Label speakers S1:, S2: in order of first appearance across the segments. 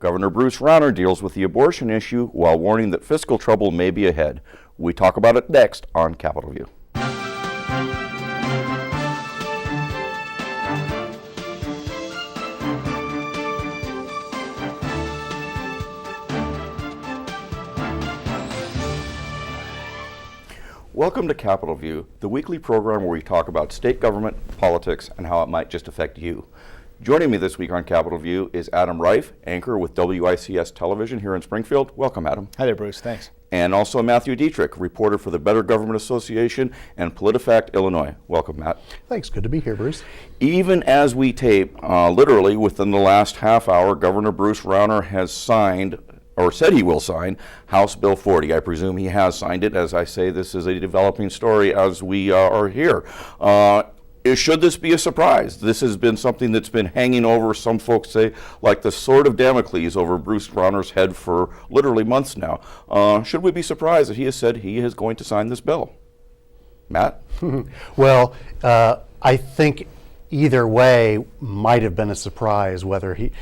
S1: Governor Bruce Rushton deals with the abortion issue while warning that fiscal trouble may be ahead. We talk about it next on Capitol View. Welcome to Capitol View, the weekly program where we talk about state government, politics, and how it might just affect you. Joining me this week on Capitol View is Adam Rife, anchor with WICS Television here in Springfield. Welcome, Adam.
S2: Hi there, Bruce. Thanks.
S1: And also Matthew Dietrich, reporter for the Better Government Association and Politifact, Illinois. Welcome, Matt.
S3: Thanks. Good to be here, Bruce.
S1: Even as we tape, literally within the last half hour, Governor Bruce Rushton has signed, or said he will sign, House Bill 40. I presume he has signed it. As I say, this is a developing story as we are here. Should this be a surprise? This has been something that's been hanging over, some folks say, like the sword of Damocles over Bruce Rushton's head for literally months now. Should we be surprised that he has said he is going to sign this bill? Matt?
S3: Well, I think either way might have been a surprise, whether he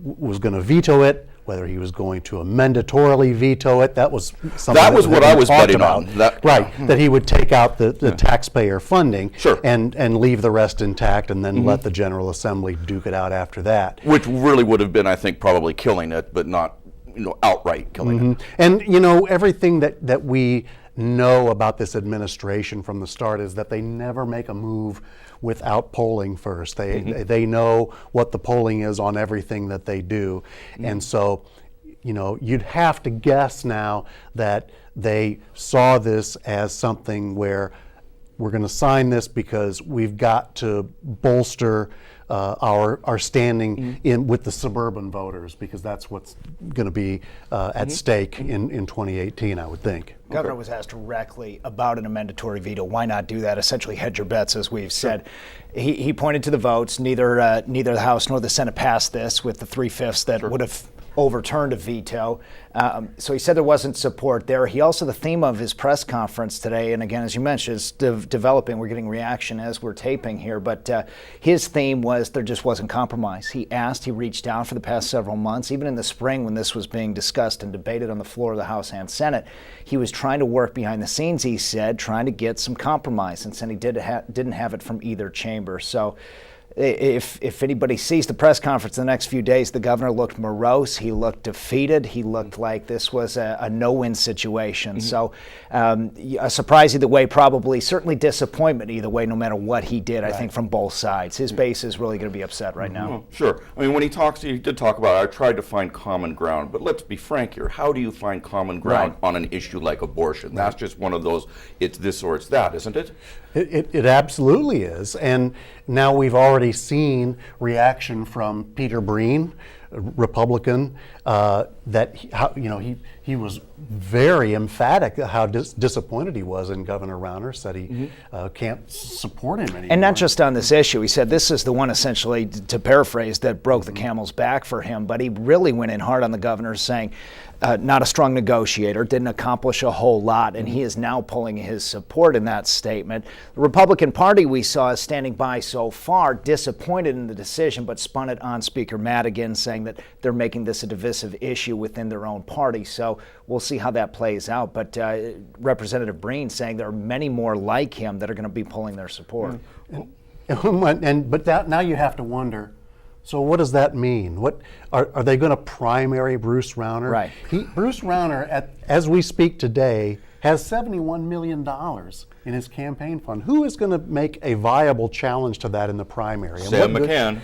S3: was going to veto it, whether he was going to mandatorily veto it. That was something
S1: that was what I was betting on.
S3: That he would take out the taxpayer funding,
S1: sure,
S3: and leave the rest intact, and then let the General Assembly duke it out after that.
S1: Which really would have been, I think, probably killing it, but not, outright killing it.
S3: And everything that we know about this administration from the start is that they never make a move without polling first. They know what the polling is on everything that they do. And so, you'd have to guess now that they saw this as something where we're going to sign this because we've got to bolster our standing in with the suburban voters, because that's what's going to be at stake in 2018, I would think.
S2: Governor was asked directly about a mandatory veto. Why not do that? Essentially hedge your bets, as we've said. He pointed to the votes. Neither the House nor the Senate passed this with the 3/5 that would have overturned a veto. So he said there wasn't support there. He also, the theme of his press conference today, and again, as you mentioned, it's developing. We're getting reaction as we're taping here, but his theme was there just wasn't compromise. He reached out for the past several months, even in the spring when this was being discussed and debated on the floor of the House and Senate. He was trying to work behind the scenes, he said, trying to get some compromise, and said he didn't have it from either chamber. So if anybody sees the press conference in the next few days, the governor looked morose, he looked defeated, he looked like this was a no-win situation. So a surprise either way, probably, certainly disappointment either way, no matter what he did, I think, from both sides. His base is really going to be upset right now.
S1: Sure. I mean, when he did talk about it, I tried to find common ground, but let's be frank here. How do you find common ground on an issue like abortion? That's just one of those, it's this or it's that, isn't it?
S3: It absolutely is. And now we've already seen reaction from Peter Breen, a Republican, that he was very emphatic how disappointed he was in Governor Rushton. Said he can't support him anymore.
S2: And not just on this issue. He said this is the one, essentially, to paraphrase, that broke the camel's back for him. But he really went in hard on the governor, saying not a strong negotiator, didn't accomplish a whole lot, and he is now pulling his support in that statement. The Republican Party, we saw, is standing by so far, disappointed in the decision, but spun it on Speaker Madigan, saying that they're making this a divisive issue within their own party. So we'll see how that plays out. But Representative Breen saying there are many more like him that are going to be pulling their support.
S3: But now you have to wonder, so what does that mean? What are they going to primary Bruce Rushton?
S2: Right.
S3: Bruce Rushton, as we speak today, has $71 million in his campaign fund. Who is going to make a viable challenge to that in the primary?
S1: Sam McCann.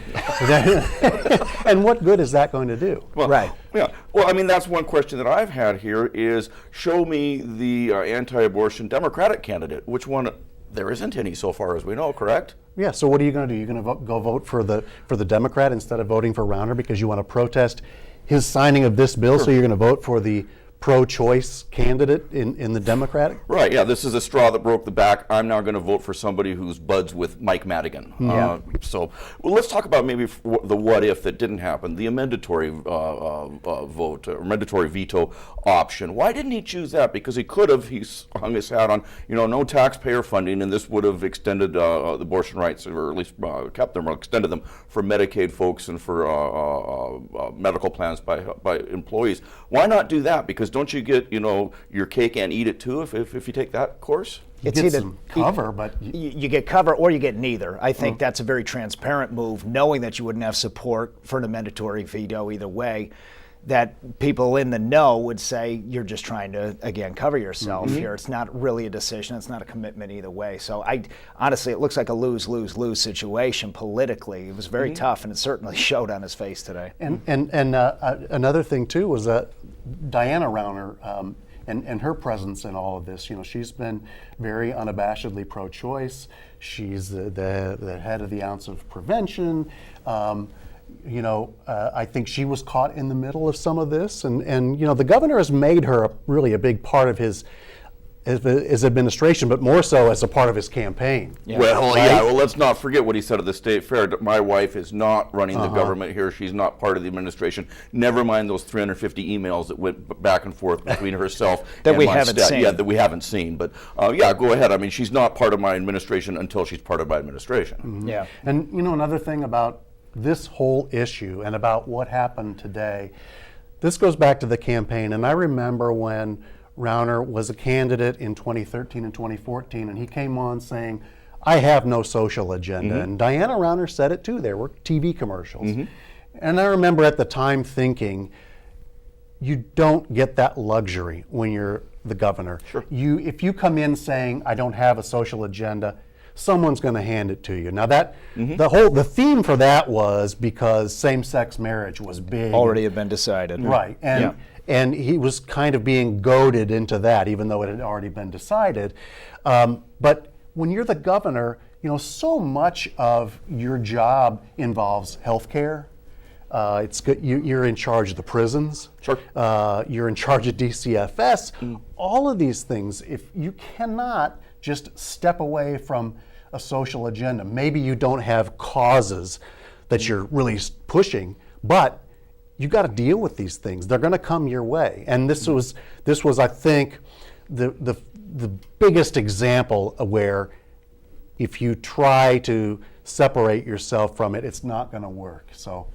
S3: And what good is that going to do?
S1: Well, yeah. Well, I mean, that's one question that I've had here is, show me the anti-abortion Democratic candidate. Which one? There isn't any so far as we know, correct?
S3: Yeah, so what are you going to do? You're going to go vote for the Democrat instead of voting for Rushton because you want to protest his signing of this bill, so you're going to vote for the pro-choice candidate in the Democratic?
S1: Right, yeah, this is a straw that broke the back. I'm now going to vote for somebody who's buds with Mike Madigan. So well, let's talk about maybe the what if that didn't happen, the amendatory vote, or mandatory veto option. Why didn't he choose that? Because he could have, he's hung his hat on, no taxpayer funding, and this would have extended the abortion rights, or at least kept them, or extended them for Medicaid folks and for medical plans by employees. Why not do that? Because don't you get, your cake and eat it too if you take that course?
S3: You get some cover, but
S2: you get cover or you get neither. I think that's a very transparent move, knowing that you wouldn't have support for an mandatory veto either way, that people in the know would say you're just trying to, again, cover yourself here. It's not really a decision. It's not a commitment either way. So honestly, it looks like a lose-lose-lose situation politically. It was very tough, and it certainly showed on his face today.
S3: And another thing too was that Diana Rauner and her presence in all of this. She's been very unabashedly pro-choice. She's the head of the Ounce of Prevention. I think she was caught in the middle of some of this, and the governor has made her really a big part of his administration, but more so as a part of his campaign.
S1: Yeah. Well, let's not forget what he said at the state fair. My wife is not running the government here. She's not part of the administration. Never mind those 350 emails that went back and forth between herself
S2: that
S1: and
S2: we
S1: my
S2: haven't seen.
S1: Yeah, that we haven't seen. But go ahead. I mean, she's not part of my administration until she's part of my administration.
S2: Yeah.
S3: And another thing about this whole issue and about what happened today, this goes back to the campaign. And I remember when Rauner was a candidate in 2013 and 2014, and he came on saying, I have no social agenda. And Diana Rauner said it too. There were TV commercials. And I remember at the time thinking, you don't get that luxury when you're the governor.
S1: Sure.
S3: If you come in saying, I don't have a social agenda, someone's going to hand it to you. Now that the theme for that was because same-sex marriage was big.
S2: Already had been decided.
S3: Right. And he was kind of being goaded into that, even though it had already been decided. But when you're the governor, so much of your job involves health care. It's good. You're in charge of the prisons.
S1: Sure.
S3: You're in charge of DCFS. All of these things, if you cannot just step away from a social agenda, maybe you don't have causes that you're really pushing, but you got to deal with these things. They're going to come your way. And this was, I think, the biggest example of where if you try to separate yourself from it, it's not going to work. So,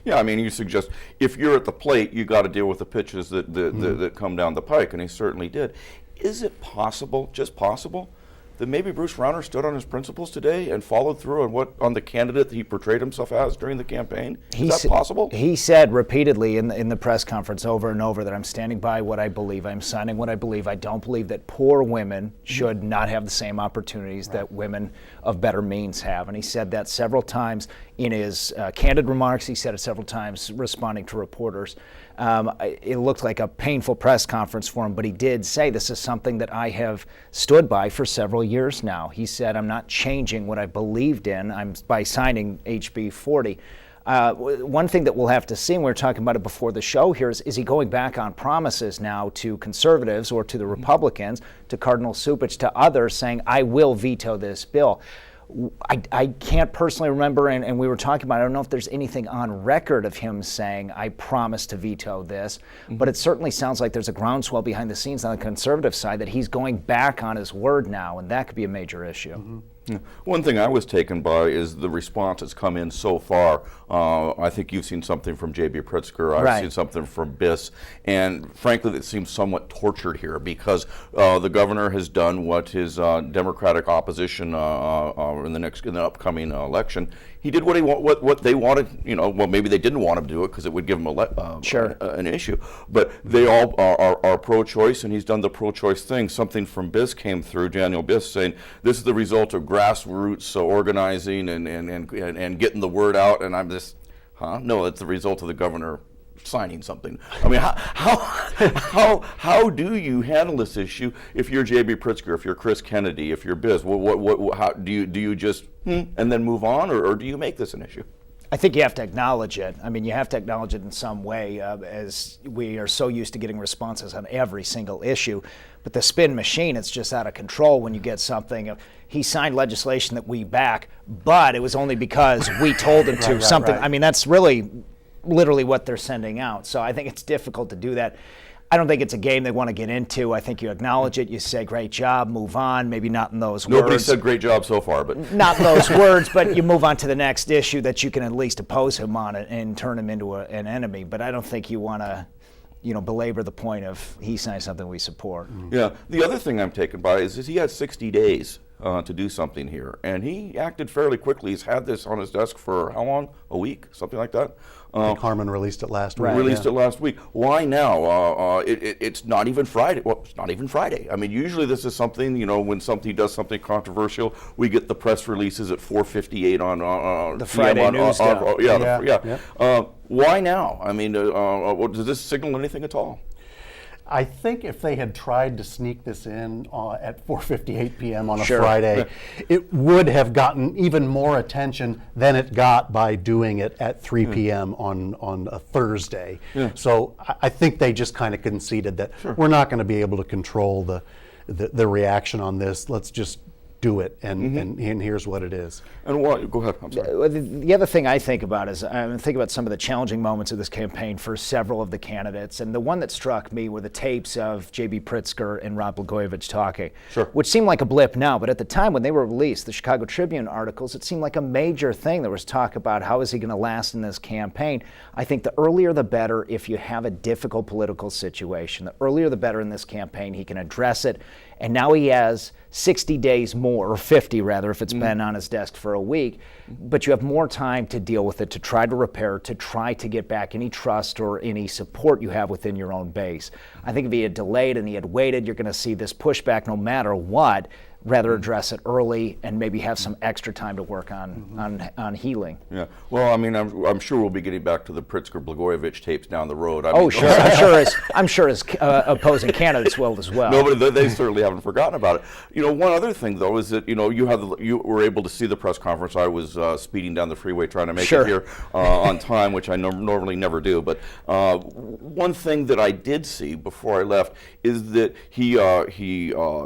S1: yeah, I mean, you suggest if you're at the plate, you got to deal with the pitches that come down the pike, and he certainly did. Is it possible, just possible, that maybe Bruce Rauner stood on his principles today and followed through on the candidate that he portrayed himself as during the campaign? Is that possible?
S2: He said repeatedly in the press conference over and over that I'm standing by what I believe, I'm signing what I believe. I don't believe that poor women should not have the same opportunities that women of better means have. And he said that several times in his candid remarks. He said it several times responding to reporters. It looked like a painful press conference for him, but he did say this is something that I have stood by for several years now. He said, I'm not changing what I believed in by signing HB 40. One thing that we'll have to see, and we were talking about it before the show here, is he going back on promises now to conservatives or to the Republicans, to Cardinal Cupich, to others, saying, I will veto this bill. I can't personally remember, and we were talking about, I don't know if there's anything on record of him saying, I promise to veto this, but it certainly sounds like there's a groundswell behind the scenes on the conservative side that he's going back on his word now, and that could be a major issue.
S1: Yeah. One thing I was taken by is the response that's come in so far. I think you've seen something from J.B. Pritzker. I've seen something from Biss. And frankly, it seems somewhat tortured here because the governor has done what his Democratic opposition in the upcoming election. He did what they wanted. Well, maybe they didn't want him to do it because it would give him an issue. But they all are pro-choice, and he's done the pro-choice thing. Something from Biss came through, Daniel Biss, saying this is the result of grassroots organizing and getting the word out. And I'm just, no, it's the result of the governor signing something. I mean, how do you handle this issue if you're J.B. Pritzker, if you're Chris Kennedy, if you're Biss? How do you just and then move on, or do you make this an issue?
S2: I think you have to acknowledge it. I mean, you have to acknowledge it in some way, as we are so used to getting responses on every single issue. But the spin machine, it's just out of control when you get something. He signed legislation that we back, but it was only because we told him to. Right. I mean, that's really literally what they're sending out. So I think it's difficult to do that. I don't think it's a game they want to get into. I think you acknowledge it, you say great job, move on, maybe not in those words.
S1: Nobody said great job so far, but
S2: not in those words, but you move on to the next issue that you can at least oppose him on it and turn him into an enemy. But I don't think you want to, belabor the point of he signed something we support.
S1: Yeah. The other thing I'm taken by is he had 60 days to do something here, and he acted fairly quickly. He's had this on his desk for how long? A week, something like that.
S3: I think Harmon released it last week.
S1: It last week. Why now? It's not even Friday. Well, it's not even Friday. I mean, usually this is something, when somebody does something controversial, we get the press releases at 4:58 on
S2: the Friday news.
S1: Why now? I mean, does this signal anything at all?
S3: I think if they had tried to sneak this in at 4:58 p.m. on a Friday, it would have gotten even more attention than it got by doing it at 3 p.m. on a Thursday. Yeah. So I think they just kind of conceded that we're not going to be able to control the reaction on this. Let's just do it, and here's what it is.
S1: And what? Go ahead. I'm sorry.
S2: The other thing I think about is I think about some of the challenging moments of this campaign for several of the candidates, and the one that struck me were the tapes of J.B. Pritzker and Rod Blagojevich talking, which seemed like a blip now, but at the time when they were released, the Chicago Tribune articles, it seemed like a major thing. There was talk about how is he going to last in this campaign. I think the earlier the better if you have a difficult political situation. The earlier the better in this campaign. He can address it. And now he has 60 days more, or 50 rather, if it's been on his desk for a week. But you have more time to deal with it, to try to repair, to try to get back any trust or any support you have within your own base. I think if he had delayed and he had waited, you're going to see this pushback no matter what. Rather address it early and maybe have some extra time to work on healing. Yeah.
S1: Well, I mean, I'm sure we'll be getting back to the Pritzker-Blagojevich tapes down the road.
S2: Sure. I'm sure his opposing candidates will as well.
S1: No, but they certainly haven't forgotten about it. One other thing though is that you were able to see the press conference. I was speeding down the freeway trying to make it here on time, which I normally never do. But one thing that I did see before I left is that he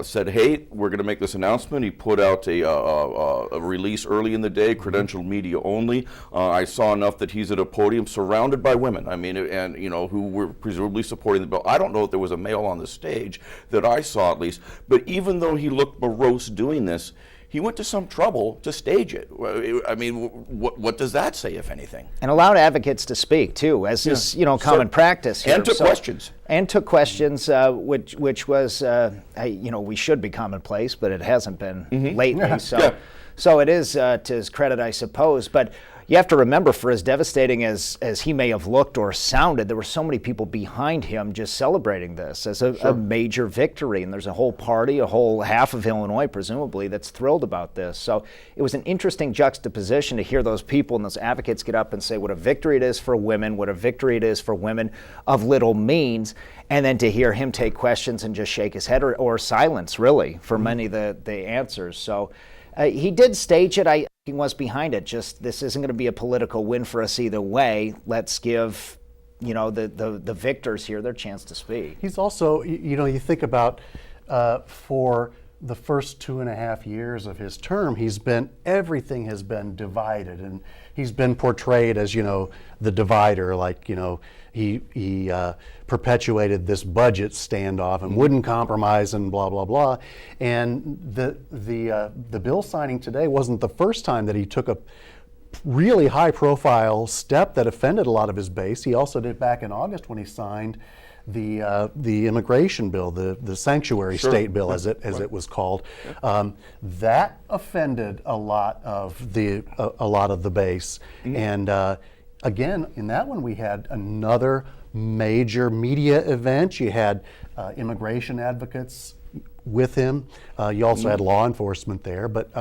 S1: said, "Hey, we're going to make this announcement." He put out a release early in the day, credentialed media only. I saw enough that he's at a podium surrounded by women. I mean, and who were presumably supporting the bill. I don't know if there was a male on the stage that I saw at least. But even though he looked morose doing this, he went to some trouble to stage it. I mean, what does that say, if anything?
S2: And allowed advocates to speak too, as is common practice here.
S1: And took questions.
S2: And took questions, which was we should be commonplace, but it hasn't been lately. So it is to his credit, I suppose. But you have to remember, for as devastating as he may have looked or sounded, there were so many people behind him just celebrating this as a major victory. And there's a whole party, a whole half of Illinois, presumably, that's thrilled about this. So it was an interesting juxtaposition to hear those people and those advocates get up and say what a victory it is for women, what a victory it is for women of little means, and then to hear him take questions and just shake his head or silence, really, for many of the answers. So he did stage it. I think was behind it. Just this isn't going to be a political win for us either way. Let's give the victors here their chance to speak.
S3: He's also, you think about for the first 2.5 years of his term, everything has been divided, and he's been portrayed as the divider, like he perpetuated this budget standoff and wouldn't compromise and blah blah blah. And the bill signing today wasn't the first time that he took a really high profile step that offended a lot of his base. He also did back in August when he signed the immigration bill, the sanctuary state bill, as it was called. That offended a lot of the base. And again, in that one, we had another major media event. You had immigration advocates with him. You also had law enforcement there. But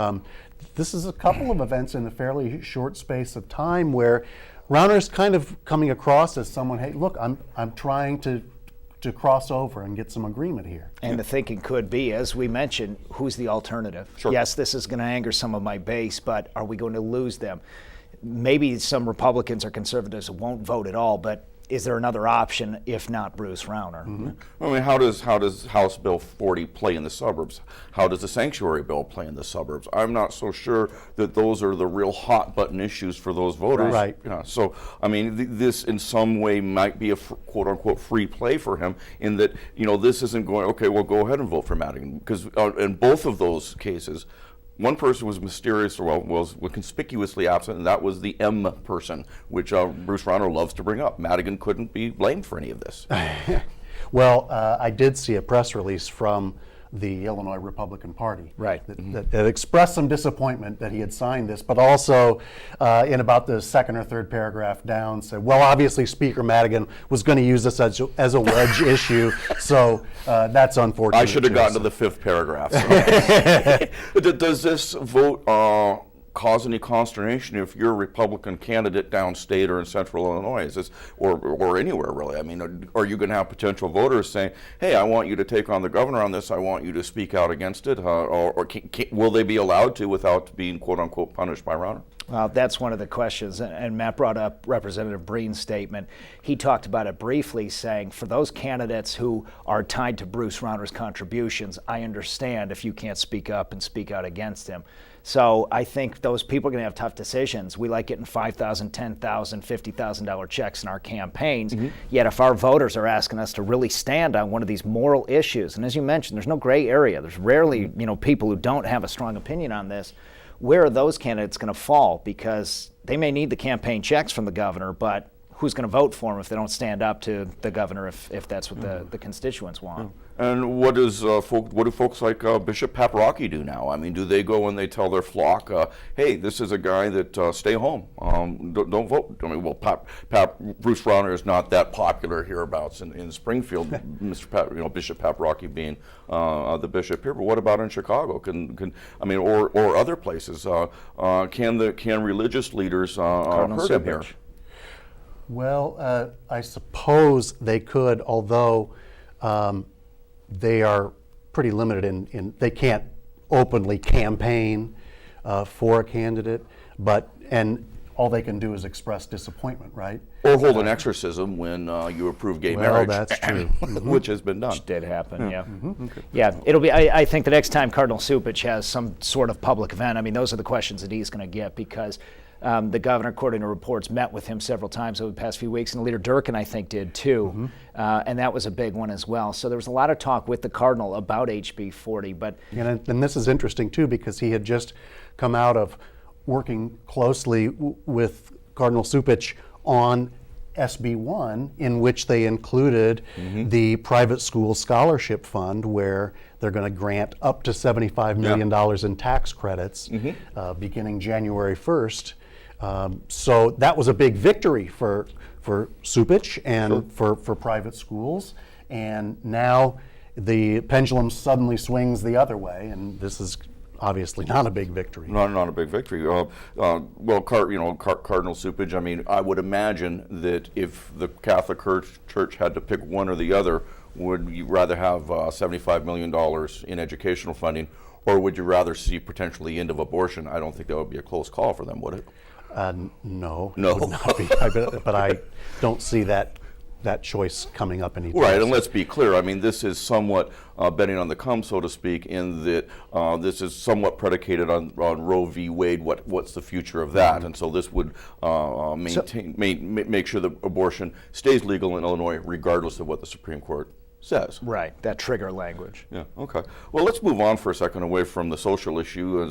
S3: this is a couple of events in a fairly short space of time where Rauner's kind of coming across as someone, hey, look, I'm trying to cross over and get some agreement here.
S2: And the thinking could be, as we mentioned, who's the alternative? Yes, this is going to anger some of my base, but are we going to lose them? maybe some Republicans or conservatives won't vote at all, but is there another option if not Bruce Rauner?
S1: Mm-hmm. I mean, how does House Bill 40 play in the suburbs? How does the sanctuary bill play in the suburbs? I'm not so sure that those are the real hot button issues for those voters.
S3: Right.
S1: You know, so, I mean, this in some way might be a quote unquote free play for him in that, you know, this isn't going, okay, well, go ahead and vote for Madigan. Because in both of those cases, one person was mysterious, or was conspicuously absent, and that was the M person, which Bruce Rauner loves to bring up. Madigan couldn't be blamed for any of this.
S3: Well, I did see a press release from the Illinois Republican Party
S2: Right.
S3: that expressed some disappointment that he had signed this, but also in about the second or third paragraph down said, well, obviously Speaker Madigan was going to use this as a wedge issue, so that's unfortunate.
S1: I should have gotten to the fifth paragraph. So. Does this vote cause any consternation if you're a Republican candidate downstate or in central Illinois? Is this, or anywhere really? I mean, are you going to have potential voters saying, hey, I want you to take on the governor on this, I want you to speak out against it, or will they be allowed to without being quote unquote punished by Rauner?
S2: Well, that's one of the questions, and Matt brought up Representative Breen's statement. He talked about it briefly, saying for those candidates who are tied to Bruce Rauner's contributions, I understand if you can't speak up and speak out against him. So I think those people are going to have tough decisions. We like getting $5,000, $10,000, $50,000 checks in our campaigns. Mm-hmm. Yet if our voters are asking us to really stand on one of these moral issues, and as you mentioned, there's no gray area. There's rarely, people who don't have a strong opinion on this. Where are those candidates going to fall? Because they may need the campaign checks from the governor, but who's going to vote for them if they don't stand up to the governor if that's what the constituents want?
S1: And what do folks like Bishop Paprocki do now? I mean, do they go and they tell their flock, hey, this is a guy that stay home, don't vote? I mean, well, Bruce Rauner is not that popular hereabouts in Springfield, Bishop Paprocki being the bishop here. But what about in Chicago? Or other places? Can religious leaders hurt him here?
S3: Well, I suppose they could, although they are pretty limited in they can't openly campaign for a candidate, and all they can do is express disappointment, right?
S1: Or hold an exorcism when you approve gay marriage.
S3: Well, that's true.
S1: Which has been done.
S2: Which did happen, yeah.
S3: Mm-hmm. Okay.
S2: Yeah, it'll be, I think the next time Cardinal Supich has some sort of public event, I mean, those are the questions that he's going to get, because the governor, according to reports, met with him several times over the past few weeks, and Leader Durkin, I think, did too. Mm-hmm. And that was a big one as well. So there was a lot of talk with the Cardinal about HB 40.
S3: And this is interesting too, because he had just come out of working closely with Cardinal Supich on SB 1, in which they included the private school scholarship fund, where they're going to grant up to $75 million in tax credits beginning January 1st. So that was a big victory for Supich and for private schools. And now the pendulum suddenly swings the other way, and this is obviously not a big victory.
S1: Not a big victory. Cardinal Supich, I mean, I would imagine that if the Catholic Church had to pick one or the other, would you rather have $75 million in educational funding, or would you rather see potentially the end of abortion? I don't think that would be a close call for them, would it?
S3: No.
S1: No.
S3: It would not be. But I don't see that choice coming up anytime.
S1: Right, and let's be clear, I mean, this is somewhat betting on the come, so to speak, in that this is somewhat predicated on Roe v. Wade, what's the future of that, and so this would make sure that abortion stays legal in Illinois regardless of what the Supreme Court says.
S2: Right, that trigger language.
S1: Yeah, okay. Well, let's move on for a second away from the social issue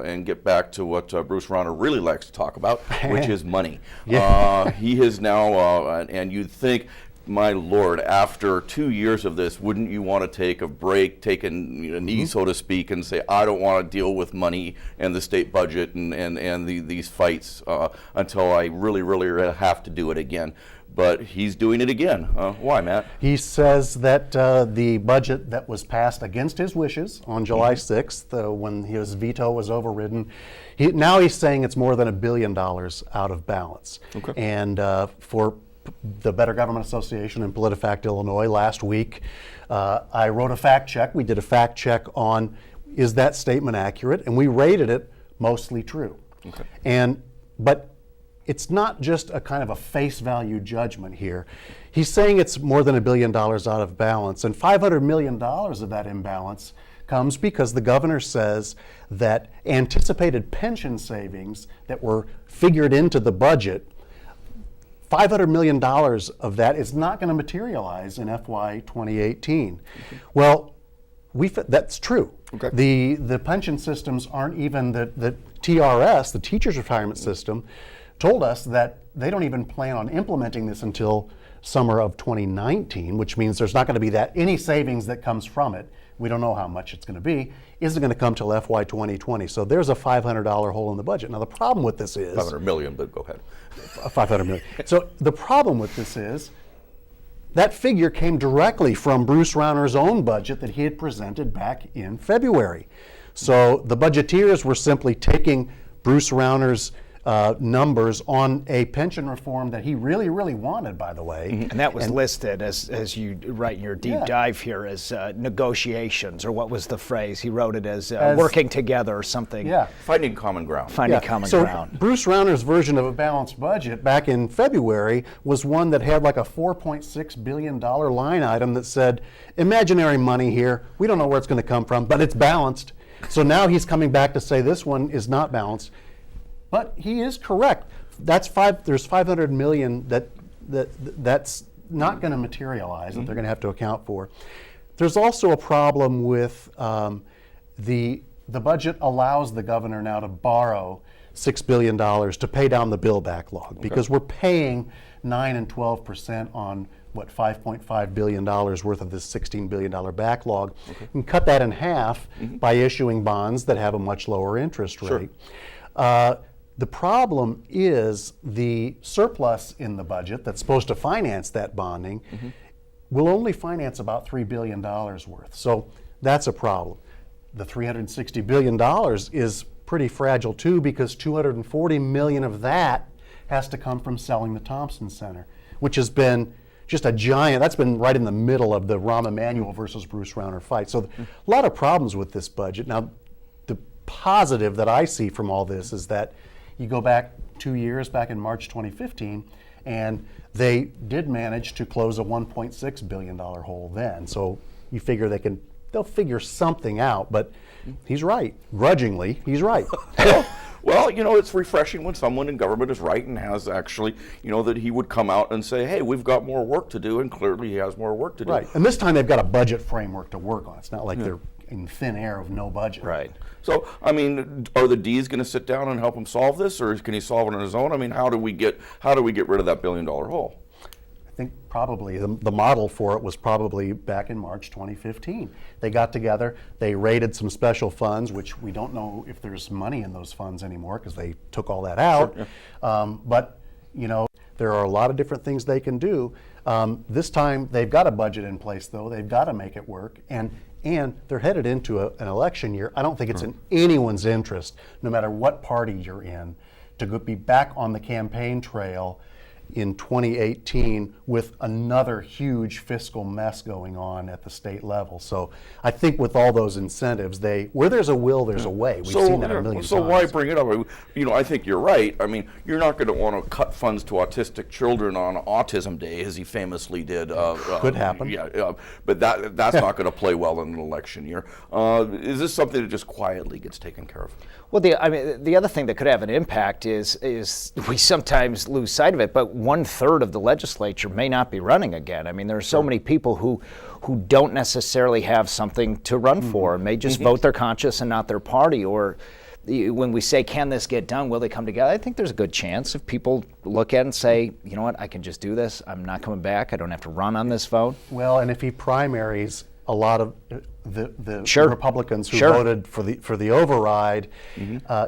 S1: and get back to what Bruce Rauner really likes to talk about, which is money. He has now, and you'd think, my Lord, after 2 years of this, wouldn't you want to take a break, take a knee, so to speak, and say, I don't want to deal with money and the state budget and these fights until I really, really have to do it again. But he's doing it again. Why, Matt?
S3: He says that the budget that was passed against his wishes on July 6th, when his veto was overridden, now he's saying it's more than $1 billion out of balance.
S1: Okay.
S3: And for the Better Government Association and Politifact Illinois last week, I wrote a fact check. We did a fact check on, is that statement accurate? And we rated it mostly true.
S1: Okay.
S3: But it's not just a kind of a face value judgment here. He's saying it's more than $1 billion out of balance, and $500 million of that imbalance comes because the governor says that anticipated pension savings that were figured into the budget, $500 million of that is not going to materialize in FY 2018. Well, that's true.
S1: Okay.
S3: The pension systems aren't even, the TRS, the Teachers Retirement System, told us that they don't even plan on implementing this until summer of 2019, which means there's not going to be any savings that comes from it. We don't know how much it's going to be. Isn't going to come till FY 2020. So there's a $500 hole in the budget. Now the problem with this is
S1: 500 million, but go ahead.
S3: 500 million. So the problem with this is that figure came directly from Bruce Rauner's own budget that he had presented back in February. So the budgeteers were simply taking Bruce Rauner's numbers on a pension reform that he really, really wanted, by the way.
S2: And that was listed, as you write in your deep dive here, as negotiations, or what was the phrase? He wrote it as working together or something.
S3: Yeah.
S1: Finding common ground.
S2: Finding common ground.
S3: Bruce Rauner's version of a balanced budget back in February was one that had like a $4.6 billion line item that said, imaginary money here, we don't know where it's going to come from, but it's balanced. So now he's coming back to say this one is not balanced. But he is correct. There's $500 million that's not going to materialize, that they're going to have to account for. There's also a problem with the budget allows the governor now to borrow $6 billion to pay down the bill backlog, because we're paying 9 and 12% on $5.5 billion worth of this $16 billion backlog. You can cut that in half by issuing bonds that have a much lower interest rate. The problem is the surplus in the budget that's supposed to finance that bonding will only finance about $3 billion worth. So that's a problem. The $360 billion is pretty fragile too, because $240 million of that has to come from selling the Thompson Center, which has been just a giant, that's been right in the middle of the Rahm Emanuel versus Bruce Rauner fight. So a lot of problems with this budget. Now, the positive that I see from all this is that you go back 2 years, back in March 2015, and they did manage to close a $1.6 billion hole then. So you figure they'll figure something out, but he's right. Grudgingly, he's right.
S1: Well, it's refreshing when someone in government is right and has actually, that he would come out and say, hey, we've got more work to do, and clearly he has more work to do.
S3: Right, and this time they've got a budget framework to work on. It's not like they're in thin air of no budget.
S2: Right.
S1: So, are the D's going to sit down and help him solve this, or can he solve it on his own? How do we get rid of that $1 billion hole?
S3: I think probably the model for it was probably back in March 2015. They got together, they raided some special funds, which we don't know if there's money in those funds anymore because they took all that out. Sure, but there are a lot of different things they can do. This time they've got a budget in place, though. They've got to make it work, and they're headed into an election year. I don't think it's in anyone's interest, no matter what party you're in, to be back on the campaign trail in 2018 with another huge fiscal mess going on at the state level. So I think with all those incentives, where there's a will, there's a way. We've seen that a million times.
S1: So why bring it up? I think you're right. You're not going to want to cut funds to autistic children on Autism Day, as he famously did.
S3: Could happen.
S1: But that's not going to play well in an election year. Is this something that just quietly gets taken care of?
S2: Well, the other thing that could have an impact is we sometimes lose sight of it, but 1/3 of the legislature may not be running again. There are so many people who don't necessarily have something to run for, and may just vote their conscience and not their party. Or when we say, can this get done, will they come together? I think there's a good chance if people look at it and say, you know what, I can just do this. I'm not coming back. I don't have to run on this vote.
S3: Well, and if he primaries a lot of the Republicans who voted for the override,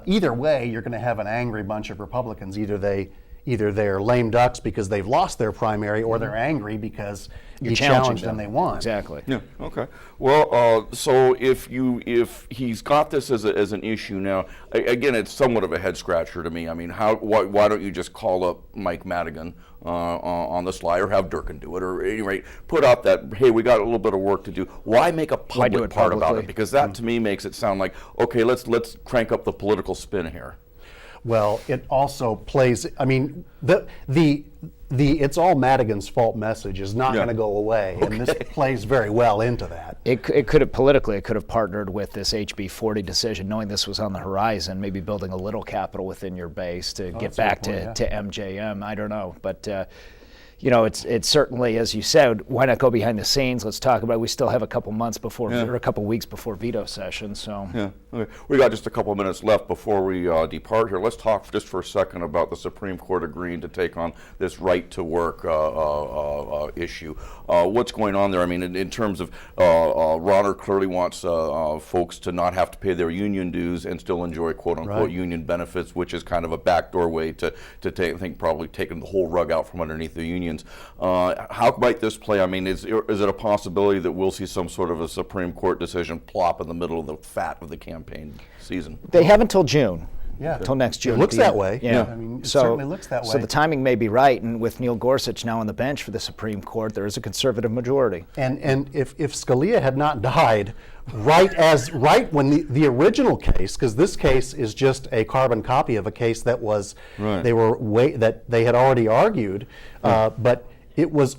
S3: either way, you're going to have an angry bunch of Republicans. Either they're lame ducks because they've lost their primary, or they're angry because you challenged them, they won.
S2: Exactly.
S1: Yeah. Okay. Well, so if he's got this as an issue now, again, it's somewhat of a head scratcher to me. Why don't you just call up Mike Madigan on the sly, or have Durkin do it, or at any rate put out that, hey, we got a little bit of work to do. Why make a public part about it? Because that to me makes it sound like, okay, let's crank up the political spin here.
S3: Well, it also plays, I mean, the it's all Madigan's fault message is not going to go away, and this plays very well into that.
S2: It could have politically, it could have partnered with this HB 40 decision, knowing this was on the horizon, maybe building a little capital within your base to get back to MJM. I don't know, but you know, it's certainly, as you said, why not go behind the scenes? Let's talk about it. We still have a couple months before, or a couple weeks before veto session. So
S1: yeah, okay. We got just a couple of minutes left before we depart here. Let's talk just for a second about the Supreme Court agreeing to take on this right to work issue. What's going on there? I mean, in terms of Rauner clearly wants folks to not have to pay their union dues and still enjoy quote unquote union benefits, which is kind of a backdoor way to take, I think, probably taking the whole rug out from underneath the unions. How might this play? I mean, is it a possibility that we'll see some sort of a Supreme Court decision plop in the middle of the fat of the campaign season?
S2: They have until June.
S3: Yeah,
S2: until next June.
S3: It looks that way.
S2: Yeah,
S3: I mean, it certainly looks that way.
S2: So the timing may be right, and with Neil Gorsuch now on the bench for the Supreme Court, there is a conservative majority.
S3: And if Scalia had not died right when the original case, because this case is just a carbon copy of a case that was that they had already argued, but it was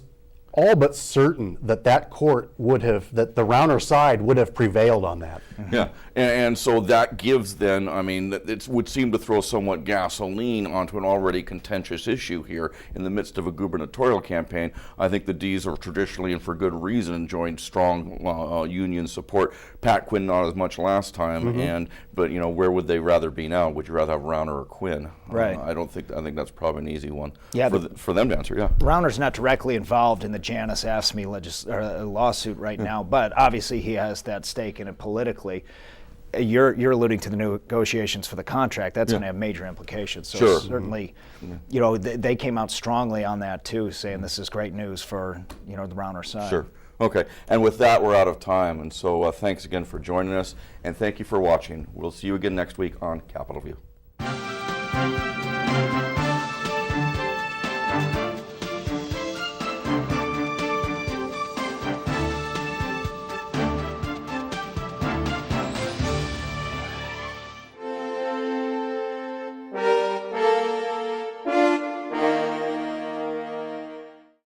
S3: all but certain that court that the Rauner side would have prevailed on that.
S1: Yeah, and so that gives then, I mean, it would seem to throw somewhat gasoline onto an already contentious issue here in the midst of a gubernatorial campaign. I think the D's are traditionally, and for good reason, enjoying strong union support. Pat Quinn not as much last time, but you know, where would they rather be now? Would you rather have Rauner or Quinn?
S2: Right.
S1: I think that's probably an easy one.
S2: Yeah,
S1: for them to answer. Yeah.
S2: Rauner's not directly involved in the Janice AFSCME lawsuit right now, but obviously he has that stake in it politically. You're alluding to the negotiations for the contract. That's going to have major implications. So certainly, you know, they came out strongly on that too, saying this is great news for, you know, the Rauner side.
S1: Sure. Okay. And with that, we're out of time. And so thanks again for joining us, and thank you for watching. We'll see you again next week on Capitol View.